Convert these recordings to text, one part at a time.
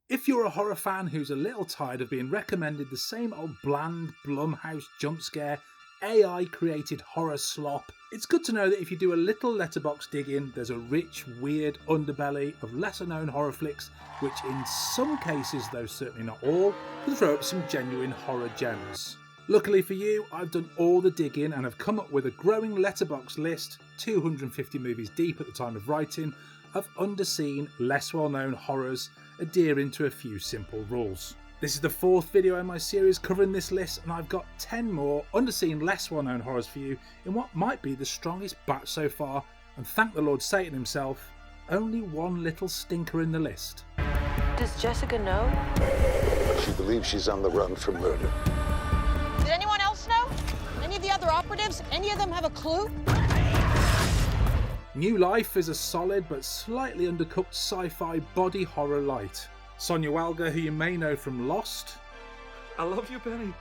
If you're a horror fan who's a little tired of being recommended the same old bland Blumhouse jump scare, AI created horror slop, it's good to know that if you do a little Letterboxd digging, there's a rich, weird underbelly of lesser known horror flicks, which in some cases, though certainly not all, can throw up some genuine horror gems. Luckily for you, I've done all the digging and have come up with a growing Letterboxd list, 250 movies deep at the time of writing, of underseen, less well-known horrors, adhering to a few simple rules. This is the 4th video in my series covering this list, and I've got 10 more underseen, less well-known horrors for you in what might be the strongest batch so far, and thank the Lord Satan himself, only one little stinker in the list. Does Jessica know? She believes she's on the run for murder. Did anyone else know? Any of the other operatives? Any of them have a clue? New Life is a solid but slightly undercooked sci-fi body horror light. Sonia Walger, who you may know from Lost, I love you, Penny,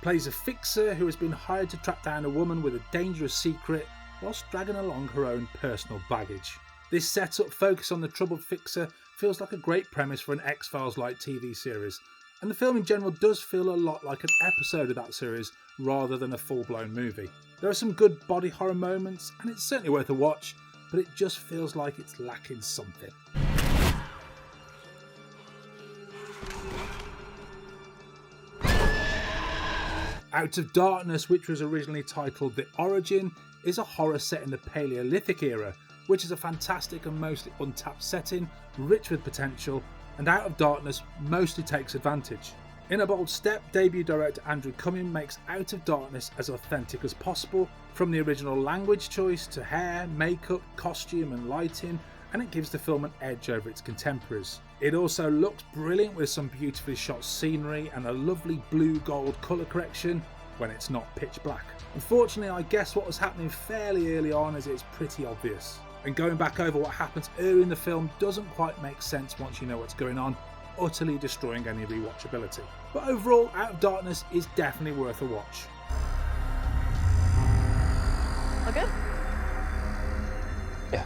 plays a fixer who has been hired to track down a woman with a dangerous secret whilst dragging along her own personal baggage. This setup focus on the troubled fixer feels like a great premise for an X-Files-like TV series, and the film in general does feel a lot like an episode of that series rather than a full-blown movie. There are some good body horror moments, and it's certainly worth a watch, but it just feels like it's lacking something. Out of Darkness, which was originally titled The Origin, is a horror set in the Paleolithic era, which is a fantastic and mostly untapped setting, rich with potential, and Out of Darkness mostly takes advantage. In a bold step, debut director Andrew Cumming makes Out of Darkness as authentic as possible, from the original language choice to hair, makeup, costume and lighting, and it gives the film an edge over its contemporaries. It also looks brilliant with some beautifully shot scenery and a lovely blue-gold colour correction when it's not pitch black. Unfortunately, I guess what was happening fairly early on as it's pretty obvious. And going back over what happens early in the film doesn't quite make sense once you know what's going on, utterly destroying any rewatchability. But overall, Out of Darkness is definitely worth a watch. All good? Yeah.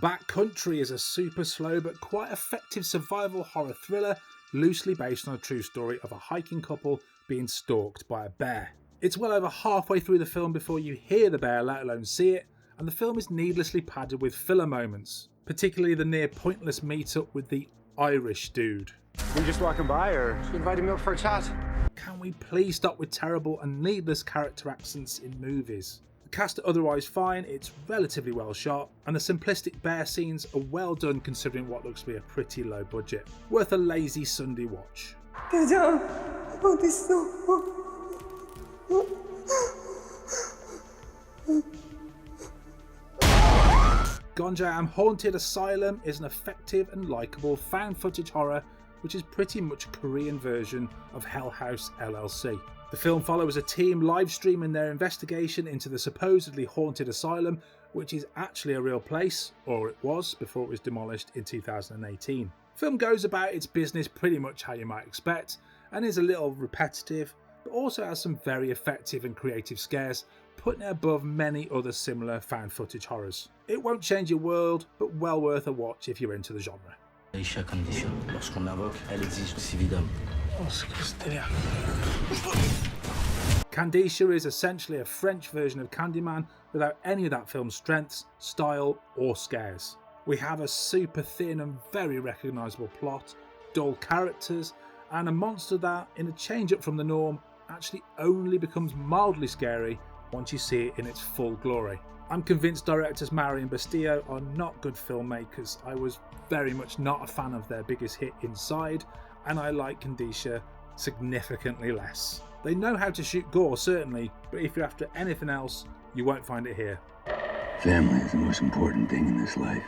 Backcountry is a super slow but quite effective survival horror thriller loosely based on a true story of a hiking couple being stalked by a bear. It's well over halfway through the film before you hear the bear, let alone see it, and the film is needlessly padded with filler moments, particularly the near pointless meet-up with the Irish dude. We just walking by, or You invited me up for a chat. Can we please stop with terrible and needless character accents in movies? The cast are otherwise fine, it's relatively well shot, and the simplistic bear scenes are well done considering what looks to be a pretty low budget. Worth a lazy Sunday watch. Get down. Oh, this Gonjaam Haunted Asylum is an effective and likeable found footage horror which is pretty much a Korean version of Hell House LLC. The film follows a team live streaming their investigation into the supposedly haunted asylum, which is actually a real place, or it was before it was demolished in 2018. The film goes about its business pretty much how you might expect, and is a little repetitive, but also has some very effective and creative scares, putting it above many other similar found footage horrors. It won't change your world, but well worth a watch if you're into the genre. Lorsqu'on l'invoque, elle exige aussi évidemment. Candicia is essentially a French version of Candyman without any of that film's strengths, style or scares. We have a super thin and very recognisable plot, dull characters, and a monster that, in a change up from the norm, actually only becomes mildly scary once you see it in its full glory. I'm convinced directors Maury and Bastillo are not good filmmakers. I was very much not a fan of their biggest hit Inside, and I like Candicia significantly less. They know how to shoot gore, certainly, but if you're after anything else, you won't find it here. Family is the most important thing in this life.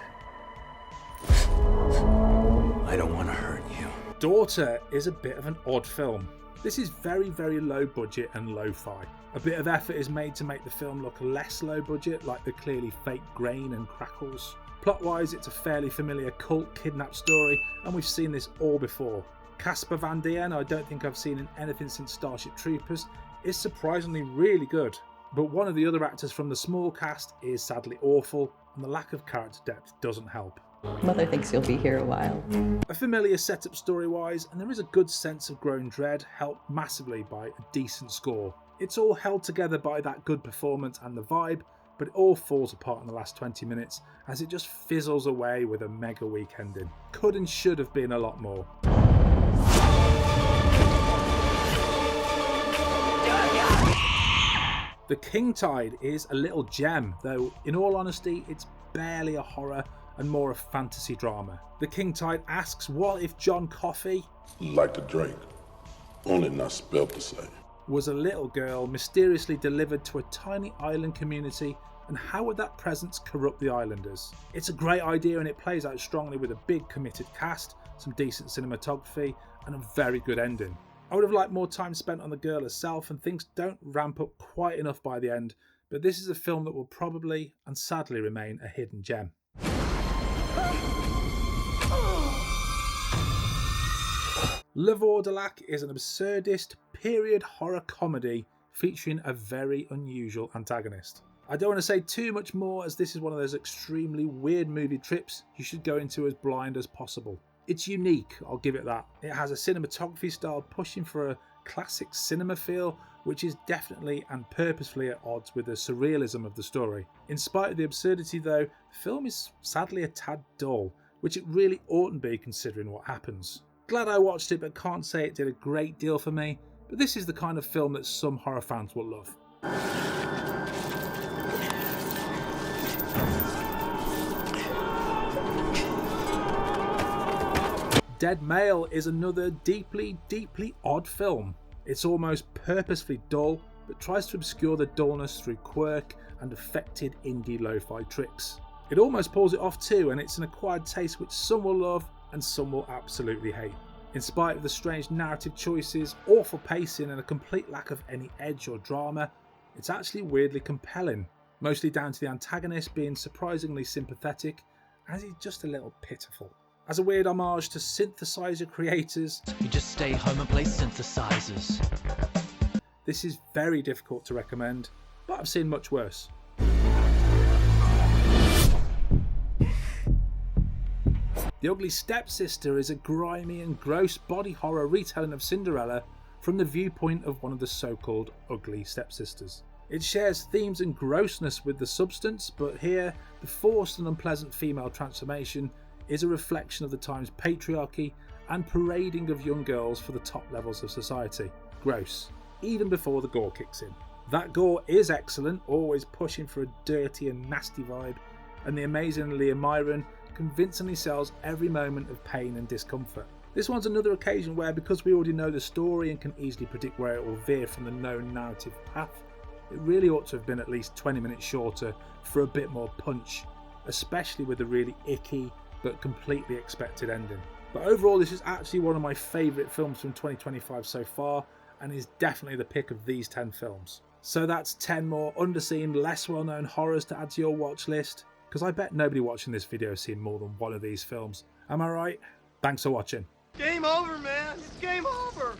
I don't want to hurt you. Daughter is a bit of an odd film. This is very, very low budget and lo-fi. A bit of effort is made to make the film look less low budget, like the clearly fake grain and crackles. Plot-wise, it's a fairly familiar cult kidnap story, and we've seen this all before. Casper Van Dien, I don't think I've seen in anything since Starship Troopers, is surprisingly really good. But one of the other actors from the small cast is sadly awful, and the lack of character depth doesn't help. Mother thinks you'll be here a while. A familiar setup story-wise, and there is a good sense of growing dread, helped massively by a decent score. It's all held together by that good performance and the vibe, but it all falls apart in the last 20 minutes as it just fizzles away with a mega weak ending. Could and should have been a lot more. The King Tide is a little gem, though in all honesty it's barely a horror and more a fantasy drama. The King Tide asks, what if John Coffey, like to drink, only not spelled the same, was a little girl mysteriously delivered to a tiny island community, and how would that presence corrupt the islanders? It's a great idea and it plays out strongly with a big committed cast, some decent cinematography and a very good ending. I would have liked more time spent on the girl herself, and things don't ramp up quite enough by the end, but this is a film that will probably and sadly remain a hidden gem. Le Voir de Lac is an absurdist period horror comedy featuring a very unusual antagonist. I don't want to say too much more, as this is one of those extremely weird movie trips you should go into as blind as possible. It's unique, I'll give it that. It has a cinematography style pushing for a classic cinema feel, which is definitely and purposefully at odds with the surrealism of the story. In spite of the absurdity though, the film is sadly a tad dull, which it really oughtn't be considering what happens. Glad I watched it, but can't say it did a great deal for me, but this is the kind of film that some horror fans will love. Dead Male is another deeply odd film. It's almost purposefully dull, but tries to obscure the dullness through quirk and affected indie lo-fi tricks. It almost pulls it off too, and it's an acquired taste which some will love and some will absolutely hate. In spite of the strange narrative choices, awful pacing and a complete lack of any edge or drama, it's actually weirdly compelling, mostly down to the antagonist being surprisingly sympathetic, as he's just a little pitiful. As a weird homage to synthesizer creators, you just stay home and play synthesizers. This is very difficult to recommend, but I've seen much worse. The Ugly Stepsister is a grimy and gross body horror retelling of Cinderella from the viewpoint of one of the so-called ugly stepsisters. It shares themes and grossness with the substance, but here the forced and unpleasant female transformation is a reflection of the time's patriarchy and parading of young girls for the top levels of society. Gross, even before the gore kicks in. That gore is excellent, always pushing for a dirty and nasty vibe, and the amazing Leah Myron convincingly sells every moment of pain and discomfort. This one's another occasion where, because we already know the story and can easily predict where it will veer from the known narrative path, it really ought to have been at least 20 minutes shorter for a bit more punch, especially with the really icky but completely expected ending. But overall, this is actually one of my favourite films from 2025 so far, and is definitely the pick of these 10 films. So that's 10 more underseen, less well-known horrors to add to your watch list, because I bet nobody watching this video has seen more than one of these films. Am I right? Thanks for watching. Game over, man. It's game over.